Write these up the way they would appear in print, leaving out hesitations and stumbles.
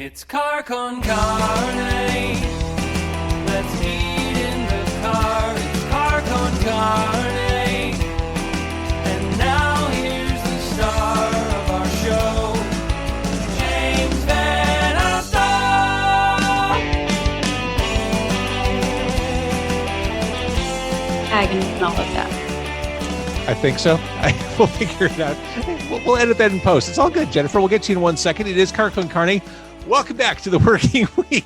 It's car con carne. Let's eat in the car. It's car con carne. And now here's the star of our show, James VanOsdol. Tagging and all of that. I think so. We'll figure it out. We'll edit that in post. It's all good, Jennifer. We'll get to you in 1 second. It is Car con Carne. Welcome back to the working week.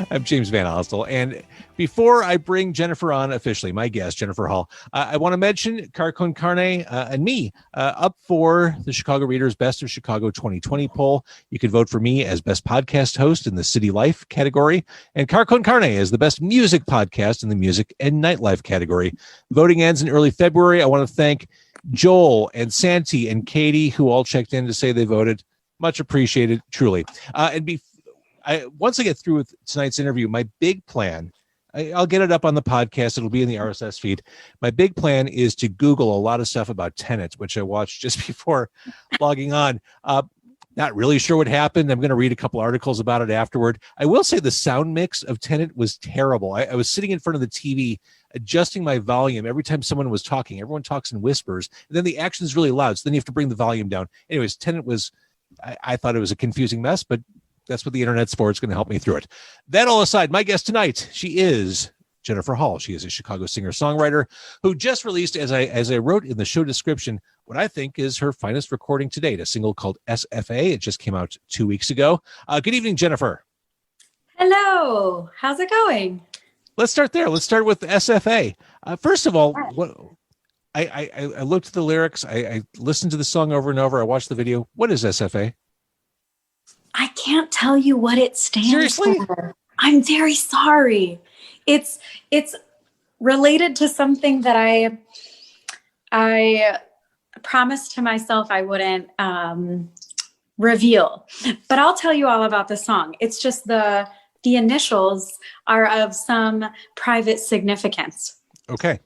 I'm James VanOsdol. And before I bring Jennifer on officially, my guest, Jennifer Hall, I want to mention Car con Carne and me up for the Chicago Reader's Best of Chicago 2020 poll. You can vote for me as Best Podcast Host in the City Life category, and Car con Carne is the Best Music Podcast in the Music and Nightlife category. Voting ends in early February. I want to thank Joel and Santi and Katie, who all checked in to say they voted. Much appreciated, truly. Once I get through with tonight's interview, my big plan, I'll get it up on the podcast. It'll be in the RSS feed. My big plan is to Google a lot of stuff about Tenet, which I watched just before logging on. Not really sure what happened. I'm going to read a couple articles about it afterward. I will say the sound mix of Tenet was terrible. I was sitting in front of the TV, adjusting my volume every time someone was talking. Everyone talks in whispers, and then the action is really loud, so then you have to bring the volume down. Anyways, Tenet was, I thought it was a confusing mess, but that's what the internet's for. It's going to help me through it. That all aside, my guest tonight, she is Jennifer Hall. She is a Chicago singer-songwriter who just released, as I wrote in the show description, what I think is her finest recording to date, a single called SFA. It just came out 2 weeks ago. Good evening, Jennifer. Hello. How's it going? Let's start there. Let's start with SFA. First of all, what I looked at the lyrics. I listened to the song over and over. I watched the video. What is SFA? I can't tell you what it stands Seriously? for. I'm very sorry. It's related to something that I promised to myself I wouldn't reveal. But I'll tell you all about the song. It's just the initials are of some private significance. Okay.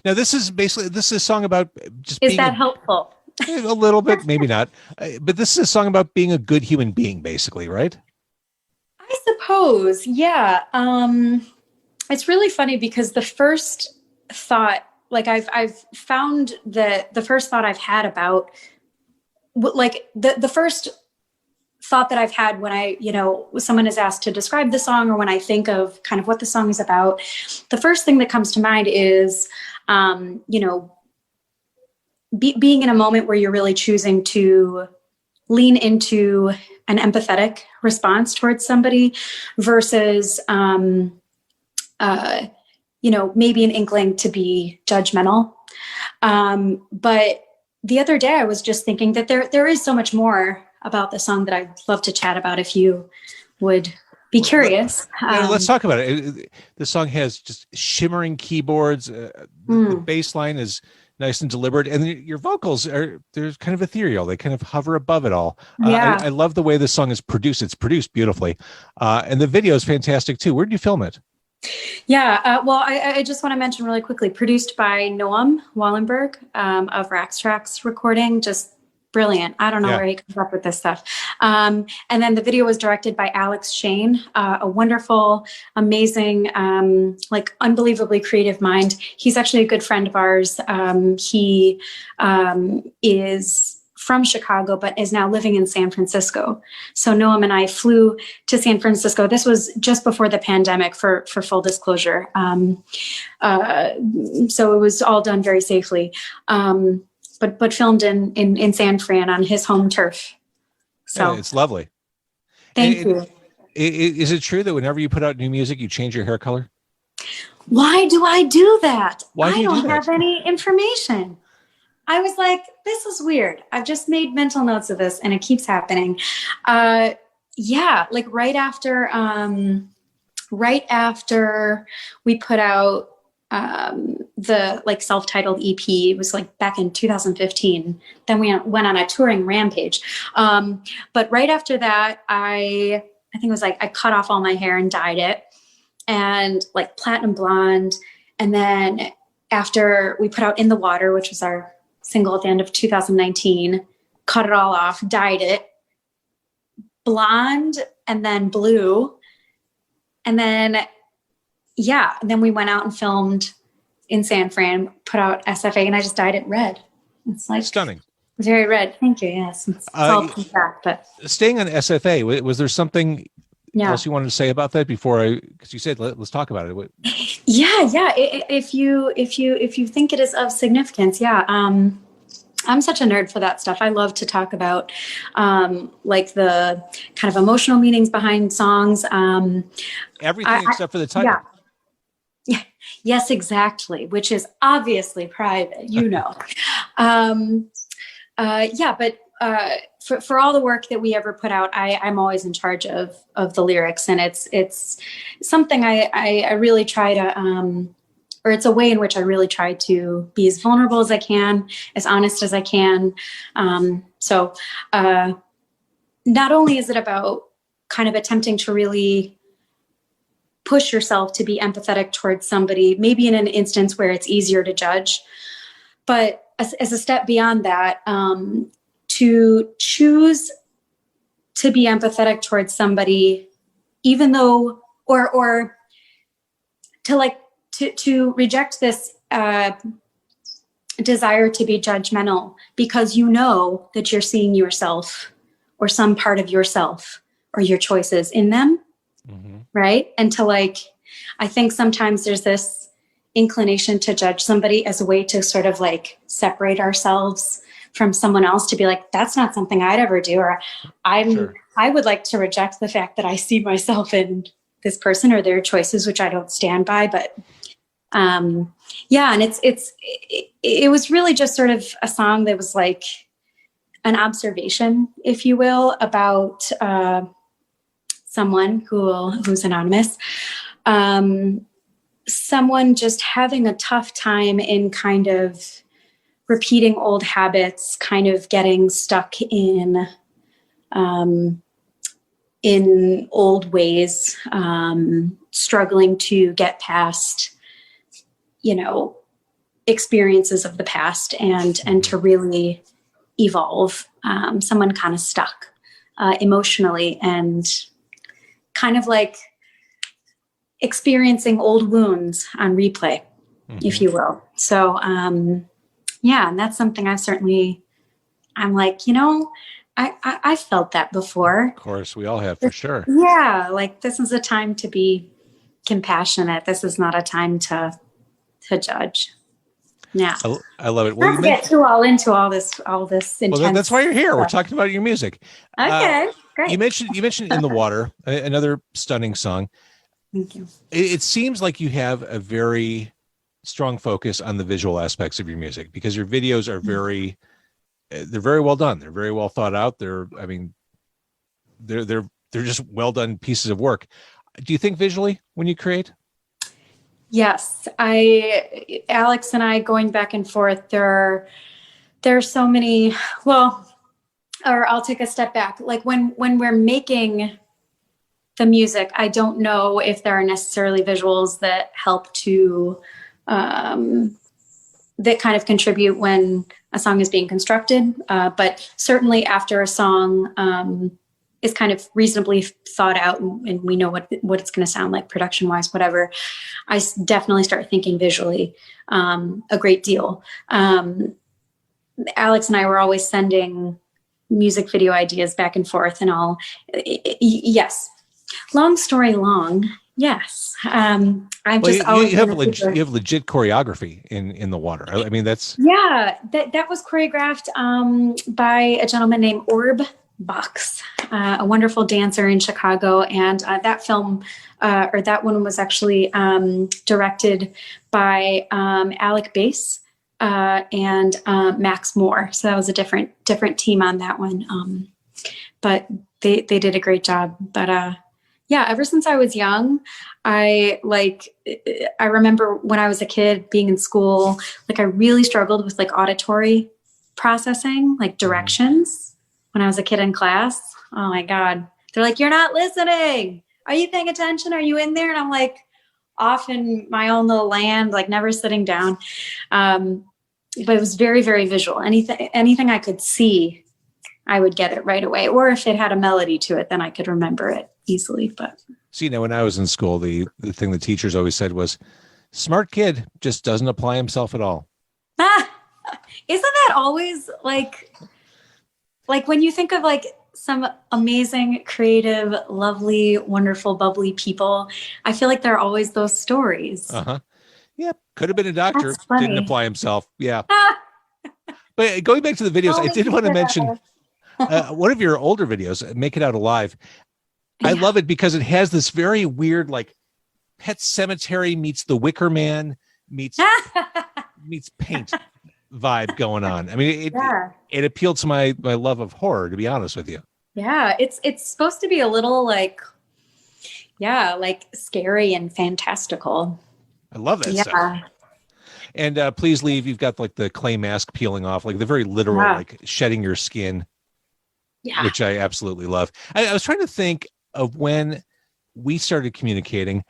Now this is a song about just Is that helpful? A little bit, maybe not. But this is a song about being a good human being, basically, right? I suppose, yeah. It's really funny because the first thought, like I've found that the first thought I've had about, like the first thought that I've had when someone is asked to describe the song, or when I think of kind of what the song is about, the first thing that comes to mind is, being in a moment where you're really choosing to lean into an empathetic response towards somebody versus, maybe an inkling to be judgmental. But the other day I was just thinking that there is so much more about the song that I'd love to chat about if you would be curious. Let's talk about it. The song has just shimmering keyboards. The bass line is nice and deliberate, and your vocals they're kind of ethereal. They kind of hover above it all. Yeah. I love the way this song is produced. It's produced beautifully, and the video is fantastic too. Where did you film it? Yeah, I just want to mention really quickly, produced by Noam Wallenberg of Rax Tracks Recording. Just brilliant. I don't know where he comes up with this stuff. And then the video was directed by Alex Shane, a wonderful, amazing, unbelievably creative mind. He's actually a good friend of ours. He is from Chicago, but is now living in San Francisco. So Noam and I flew to San Francisco. This was just before the pandemic, for full disclosure. So it was all done very safely. But filmed in San Fran on his home turf. So yeah, it's lovely. Thank you. Is it true that whenever you put out new music, you change your hair color? Why do I do that? I don't have any information. I was like, this is weird. I've just made mental notes of this and it keeps happening. Like right after we put out the self-titled EP, it was back in 2015. Then we went on a touring rampage. But right after that, I think it was I cut off all my hair and dyed it, and platinum blonde. And then after we put out In the Water, which was our single at the end of 2019, cut it all off, dyed it, blonde and then blue. And then, and then we went out and filmed in San Fran, put out SFA, and I just dyed it red. It's like stunning. Very red. Thank you. Yes. It's all back, but staying on SFA, was there something else you wanted to say about that because you said, let's talk about it. Yeah. If you think it is of significance. Yeah. I'm such a nerd for that stuff. I love to talk about like the kind of emotional meanings behind songs. Everything except for the title. Yeah. Yes, exactly. Which is obviously private, but for all the work that we ever put out, I'm always in charge of the lyrics, and it's something I really try to, or it's a way in which I really try to be as vulnerable as I can, as honest as I can. So not only is it about kind of attempting to really push yourself to be empathetic towards somebody, maybe in an instance where it's easier to judge, but as a step beyond that, to choose to be empathetic towards somebody, even though, or to reject this desire to be judgmental, because that you're seeing yourself or some part of yourself or your choices in them. Mm-hmm. Right. And I think sometimes there's this inclination to judge somebody as a way to sort of like separate ourselves from someone else, to be like, that's not something I'd ever do. Or I would like to reject the fact that I see myself in this person or their choices, which I don't stand by. But and it was really just sort of a song that was like an observation, if you will, about someone who's anonymous, someone just having a tough time in kind of repeating old habits, kind of getting stuck in old ways, struggling to get past, experiences of the past and to really evolve. Someone kind of stuck emotionally and kind of like experiencing old wounds on replay, if you will. So, and that's something I'm like, I felt that before. Of course, we all have, for sure. Yeah. Like, this is a time to be compassionate. This is not a time to judge. Yeah. I love it. Well, let's get too all into all this intense. Well, that's why you're here. Stuff. We're talking about your music. Okay, great. You mentioned In the Water, another stunning song. Thank you. It seems like you have a very strong focus on the visual aspects of your music, because your videos are they're very well done. They're very well thought out. They're just well done pieces of work. Do you think visually when you create? Yes, Alex and I going back and forth. There are so many. Well, or I'll take a step back. Like when we're making the music, I don't know if there are necessarily visuals that help to that kind of contribute when a song is being constructed. But certainly after a song is kind of reasonably thought out and we know what it's going to sound like production wise, whatever, I definitely start thinking visually a great deal. Alex and I were always sending music video ideas back and forth and all. Yes. Long story long. Yes. You have legit choreography in the water. I mean, that's. Yeah, that was choreographed by a gentleman named Orb Box, a wonderful dancer in Chicago. And that film, or that one was actually directed by Alec Bass and Max Moore. So that was a different team on that one. But they did a great job. But ever since I was young, I remember when I was a kid being in school, like I really struggled with like auditory processing, like directions when I was a kid in class. Oh my God. They're like, you're not listening. Are you paying attention? Are you in there? And I'm like off in my own little land, like never sitting down. But it was very, very visual. Anything I could see, I would get it right away. Or if it had a melody to it, then I could remember it easily. But See, when I was in school, the thing the teachers always said was, smart kid, just doesn't apply himself at all. Isn't that always like when you think of like some amazing, creative, lovely, wonderful, bubbly people, I feel like there are always those stories. Uh-huh. Yeah. Could have been a doctor. That's funny. Didn't apply himself. Yeah. But going back to the videos, I did want to mention one of your older videos, Make It Out Alive. I love it because it has this very weird, like Pet Cemetery meets The Wicker Man meets Paint vibe going on. I mean, it appealed to my love of horror, to be honest with you. Yeah, it's supposed to be a little like scary and fantastical. I love that stuff. And Please Leave, you've got like the clay mask peeling off, like the very literal, like shedding your skin, which I absolutely love. I was trying to think of when we started communicating.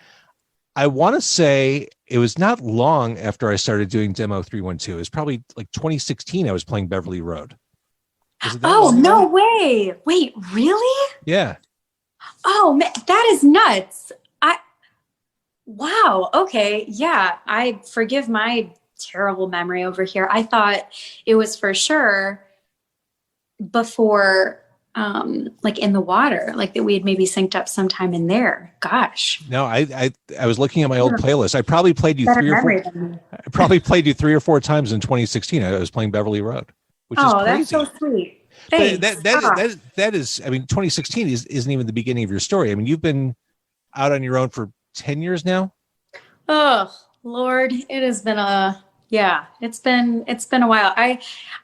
I want to say it was not long after I started doing Demo 312. It was probably like 2016. I was playing Beverly Road. Oh, no way. Wait, really? Yeah. Oh, man, that is nuts. Wow. Okay. Yeah. I forgive my terrible memory over here. I thought it was for sure before, like in the water, like that we had maybe synced up sometime in there. Gosh. No, I was looking at my old playlist. I probably played you three or four times in 2016. I was playing Beverly Road, which is crazy. That's so sweet. Thanks. That is, I mean, 2016 isn't even the beginning of your story. I mean, you've been out on your own for 10 years now. Oh, Lord, it has been it's been a while. I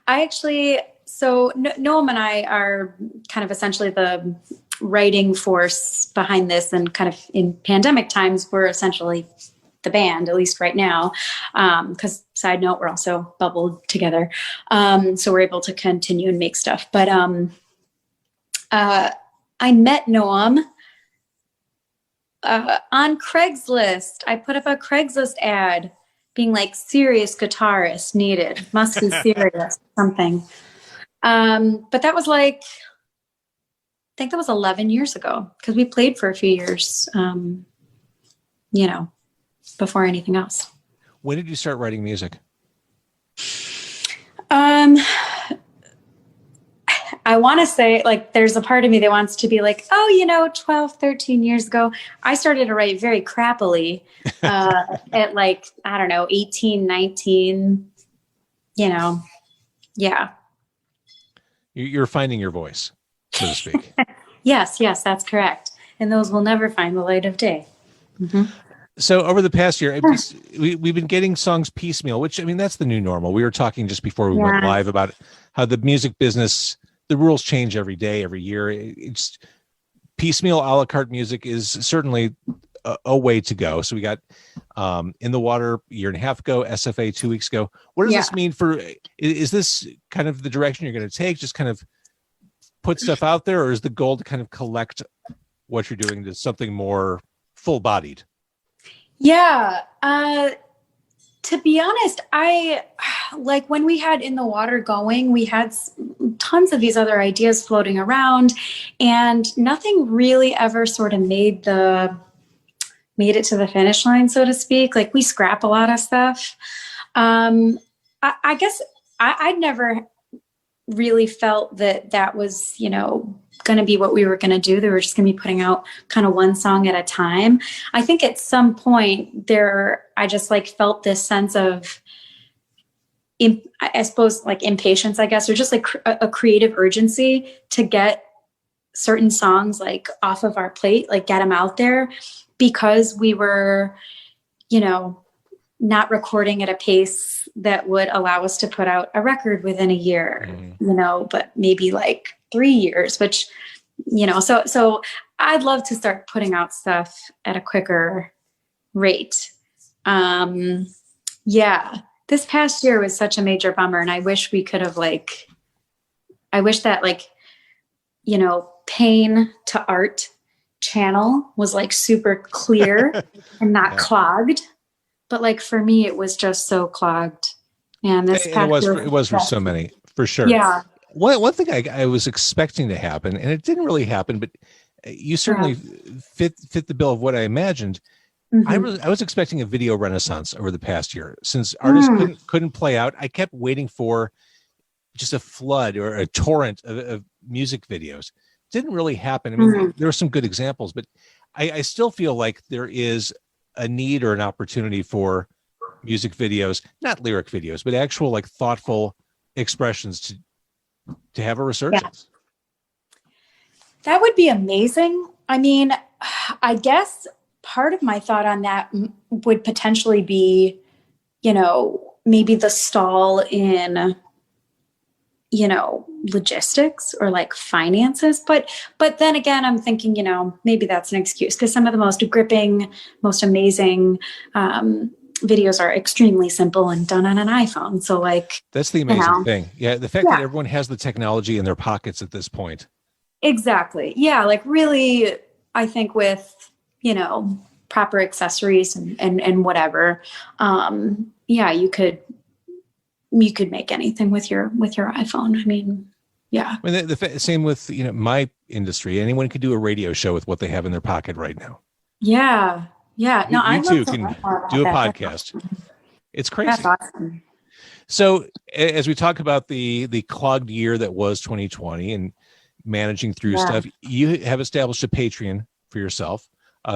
actually, so Noam and I are kind of essentially the writing force behind this, and kind of in pandemic times, we're essentially the band, at least right now. Because side note, we're also bubbled together. So we're able to continue and make stuff. But I met Noam on Craigslist. I put up a Craigslist ad being like, serious guitarist needed, must be serious, something. But that was like, I think that was 11 years ago, because we played for a few years, before anything else. When did you start writing music? I want to say, like, there's a part of me that wants to be like, 12, 13 years ago. I started to write very crappily at like, I don't know, 18, 19, yeah. You're finding your voice, so to speak. Yes, that's correct. And those will never find the light of day. Mm-hmm. So over the past year, we've been getting songs piecemeal, which, I mean, that's the new normal. We were talking just before we went live about how the music business, the rules change every day, every year. It's piecemeal a la carte music is certainly a way to go. So we got In the Water a year and a half ago, SFA 2 weeks ago. What does this mean for, is this kind of the direction you're going to take? Just kind of put stuff out there, or is the goal to kind of collect what you're doing to something more full bodied? Yeah. To be honest, I like when we had In the Water going, we had tons of these other ideas floating around, and nothing really ever sort of made it to the finish line, so to speak. Like, we scrap a lot of stuff. I guess I'd never really felt that was, going to be what we were going to do. They were just going to be putting out kind of one song at a time. I think at some point I just like felt this sense of, I suppose, like impatience, I guess, or just like a creative urgency to get certain songs like off of our plate, like get them out there, because we were, not recording at a pace that would allow us to put out a record within a year, but maybe like 3 years, which, so I'd love to start putting out stuff at a quicker rate. This past year was such a major bummer. And I wish we could have pain to art channel was like super clear and not clogged. But like for me, it was just so clogged. And it was for so many, for sure. Yeah. one thing I was expecting to happen, and it didn't really happen, but you certainly fit the bill of what I imagined. Mhm. I was expecting a video renaissance over the past year. Since artists couldn't play out, I kept waiting for just a flood or a torrent of music videos. Didn't really happen. I mean, there were some good examples, but I still feel like there is a need or an opportunity for music videos, not lyric videos, but actual like thoughtful expressions to have a resurgence. That would be amazing. I mean, I guess part of my thought on that would potentially be, maybe the stall in, logistics or like finances. But then again, I'm thinking, maybe that's an excuse because some of the most gripping, most amazing videos are extremely simple and done on an iPhone. So like, that's the amazing thing. Yeah. The fact that everyone has the technology in their pockets at this point. Exactly. Yeah. Like really, I think with, proper accessories and whatever, you could make anything with your iPhone. I mean, yeah. I mean, the same with, my industry, anyone can do a radio show with what they have in their pocket right now. Yeah. Yeah. No, you too can do a podcast. Awesome. It's crazy. That's awesome. So as we talk about the clogged year that was 2020 and managing through stuff, you have established a Patreon for yourself.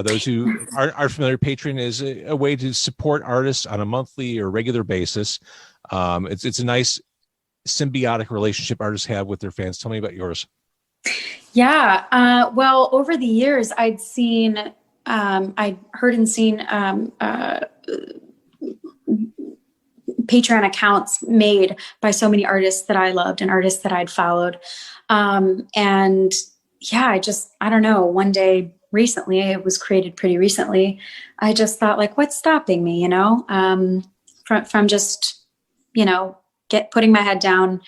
Those who are familiar, Patreon is a way to support artists on a monthly or regular basis. It's a nice symbiotic relationship artists have with their fans. Tell me about yours. Yeah. Well, over the years, I'd heard and seen Patreon accounts made by so many artists that I loved and artists that I'd followed. And yeah, I don't know, one day recently, it was created pretty recently. I just thought like, what's stopping me, from just, putting my head down,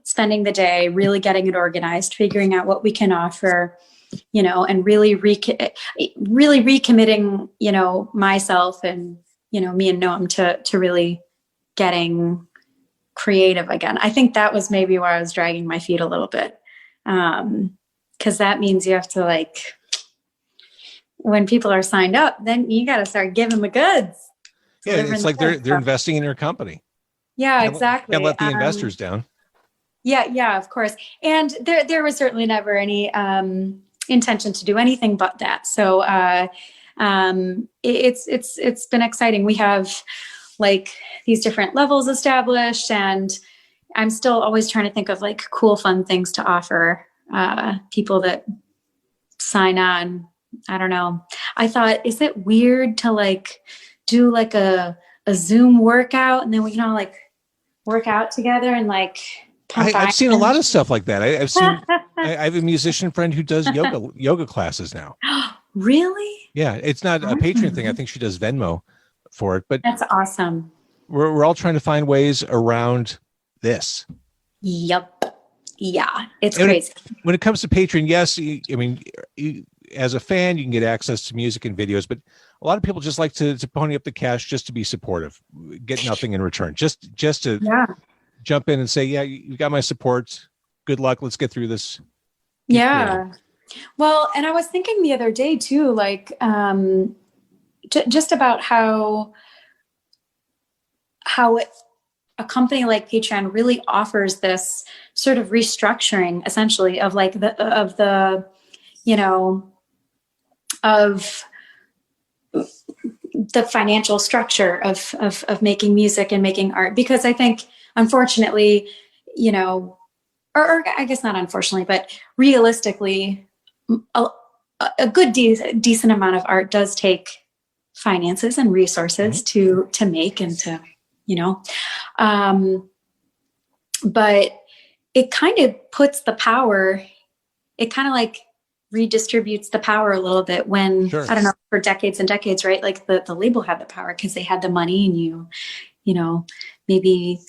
spending the day, really getting it organized, figuring out what we can offer, and really recommitting, myself and, me and Noam to really getting creative again. I think that was maybe where I was dragging my feet a little bit. 'Cause that means you have to like, when people are signed up, then you got to start giving the goods. Yeah. It's like they're investing in your company. Yeah, exactly. Can't let the investors down. Yeah, of course. And there was certainly never any intention to do anything but that. So it's been exciting. We have like these different levels established, and I'm still always trying to think of like cool, fun things to offer people that sign on. I don't know. I thought, is it weird to like do like a Zoom workout and then we can all like work out together and like I've seen a lot of stuff like that. I've seen I have a musician friend who does yoga classes now. Really? Yeah, it's not a Patreon thing. I think she does Venmo for it, but that's awesome. We're all trying to find ways around this. Yep. Yeah, it's crazy. When it comes to Patreon, yes, as a fan, you can get access to music and videos, but a lot of people just like to pony up the cash just to be supportive, get nothing in return, just to jump in and say, yeah, you got my support. Good luck. Let's get through this. Yeah. Well, and I was thinking the other day too, like just about how a company like Patreon really offers this sort of restructuring, essentially, of like the financial structure of making music and making art. Because I think, unfortunately, or I guess not unfortunately, but realistically, a good decent amount of art does take finances and resources to make and to, but it kind of puts the power, it kind of like redistributes the power a little bit when, I don't know, for decades and decades, right? Like the label had the power because they had the money and maybe,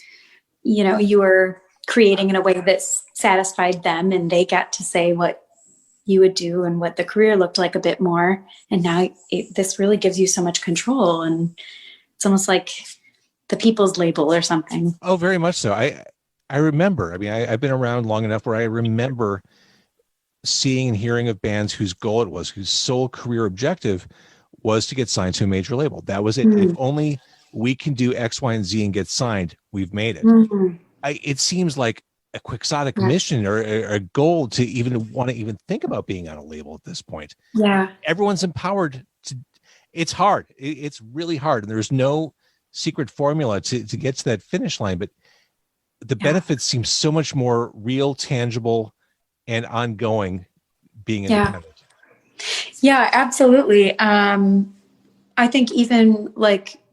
you were creating in a way that satisfied them and they got to say what you would do and what the career looked like a bit more. And now this really gives you so much control, and it's almost like the people's label or something. Oh, very much so. I I remember, I mean, I've been around long enough where I remember seeing and hearing of bands whose goal it was, whose sole career objective was to get signed to a major label. That was it. If only we can do X, Y, and Z and get signed, we've made it. It seems like a quixotic mission or a goal to even want to even think about being on a label at this point. Yeah. Everyone's empowered to, it's hard. It's really hard. And there's no secret formula to get to that finish line, but the benefits seem so much more real, tangible, and ongoing being independent. Yeah, absolutely. I think even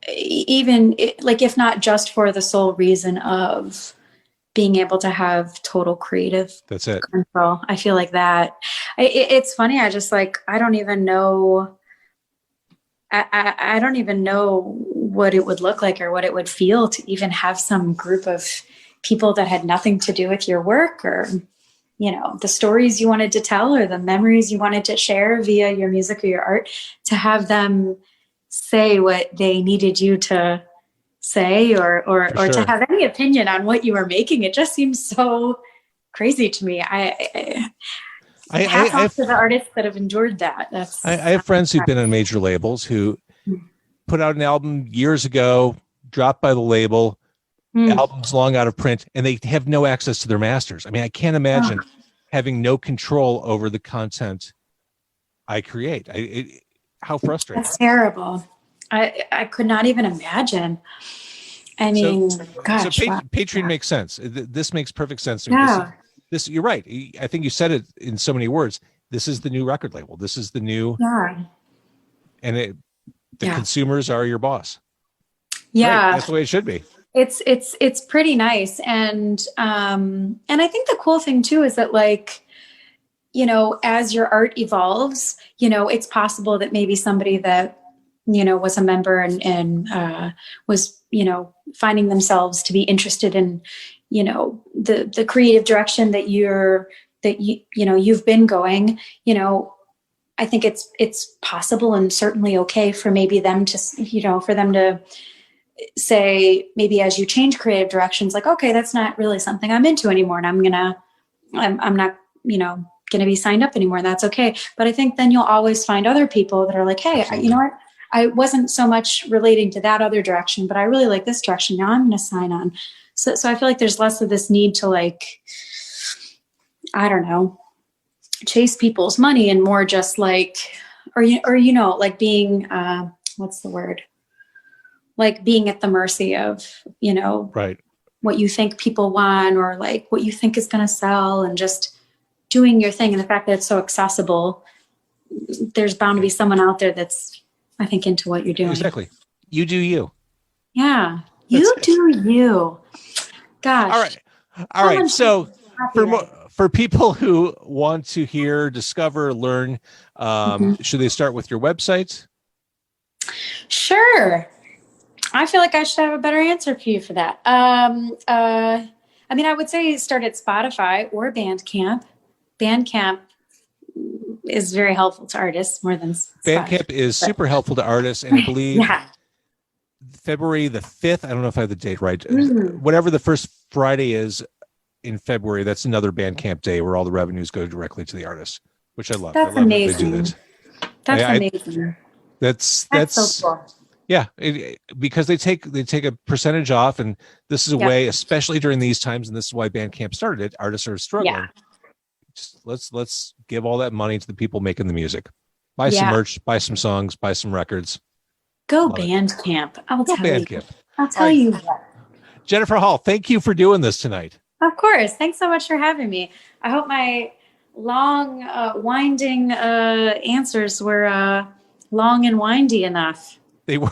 if not just for the sole reason of being able to have total creative control, I feel like that it's funny. I just I don't even know. I don't even know what it would look like or what it would feel to even have some group of people that had nothing to do with your work or, the stories you wanted to tell or the memories you wanted to share via your music or your art, to have them say what they needed you to say or to have any opinion on what you were making. It just seems so crazy to me. I have to the artists that have endured that. I have friends who've been on major labels who put out an album years ago, dropped by the label, albums long out of print, and they have no access to their masters. I mean, I can't imagine having no control over the content I create. How frustrating. That's terrible. I could not even imagine. I mean, gosh. So Patreon makes sense. This makes perfect sense to me. Yeah. This, you're right. I think you said it in so many words. This is the new record label. This is the new, and the consumers are your boss. Yeah. Right. That's the way it should be. It's pretty nice. And I think the cool thing too is that as your art evolves, it's possible that maybe somebody that, was a member and was, finding themselves to be interested in, the creative direction that you've been going, I think it's possible and certainly okay for maybe them to, for them to say, maybe as you change creative directions, okay, that's not really something I'm into anymore. And I'm not, going to be signed up anymore. And that's okay. But I think then you'll always find other people that are like, hey, you know what? I wasn't so much relating to that other direction, but I really like this direction. Now I'm going to sign on. So I feel like there's less of this need to I don't know, chase people's money and more just being, what's the word? Being at the mercy of, right, what you think people want or what you think is going to sell and just doing your thing. And the fact that it's so accessible, there's bound to be someone out there that's, I think, into what you're doing. Exactly. You do you. Yeah. You do you. Gosh. All right. So for people who want to hear, discover, learn, should they start with your website? Sure. I feel like I should have a better answer for you for that. I would say start at Spotify or Bandcamp. Bandcamp is very helpful to artists more than Spotify. Bandcamp is super helpful to artists, and I believe February the 5th, I don't know if I have the date right, whatever the first Friday is in February, that's another Bandcamp day where all the revenues go directly to the artists, which I love. That's amazing. That That's amazing. That's so cool. Yeah, because they take a percentage off, and this is a way, especially during these times, and this is why Bandcamp started it. Artists are struggling. Yeah. Just let's give all that money to the people making the music. Buy some merch, buy some songs, buy some records. Go Bandcamp. I'll tell you what. Jennifer Hall, thank you for doing this tonight. Of course. Thanks so much for having me. I hope my long, winding answers were long and windy enough. They were.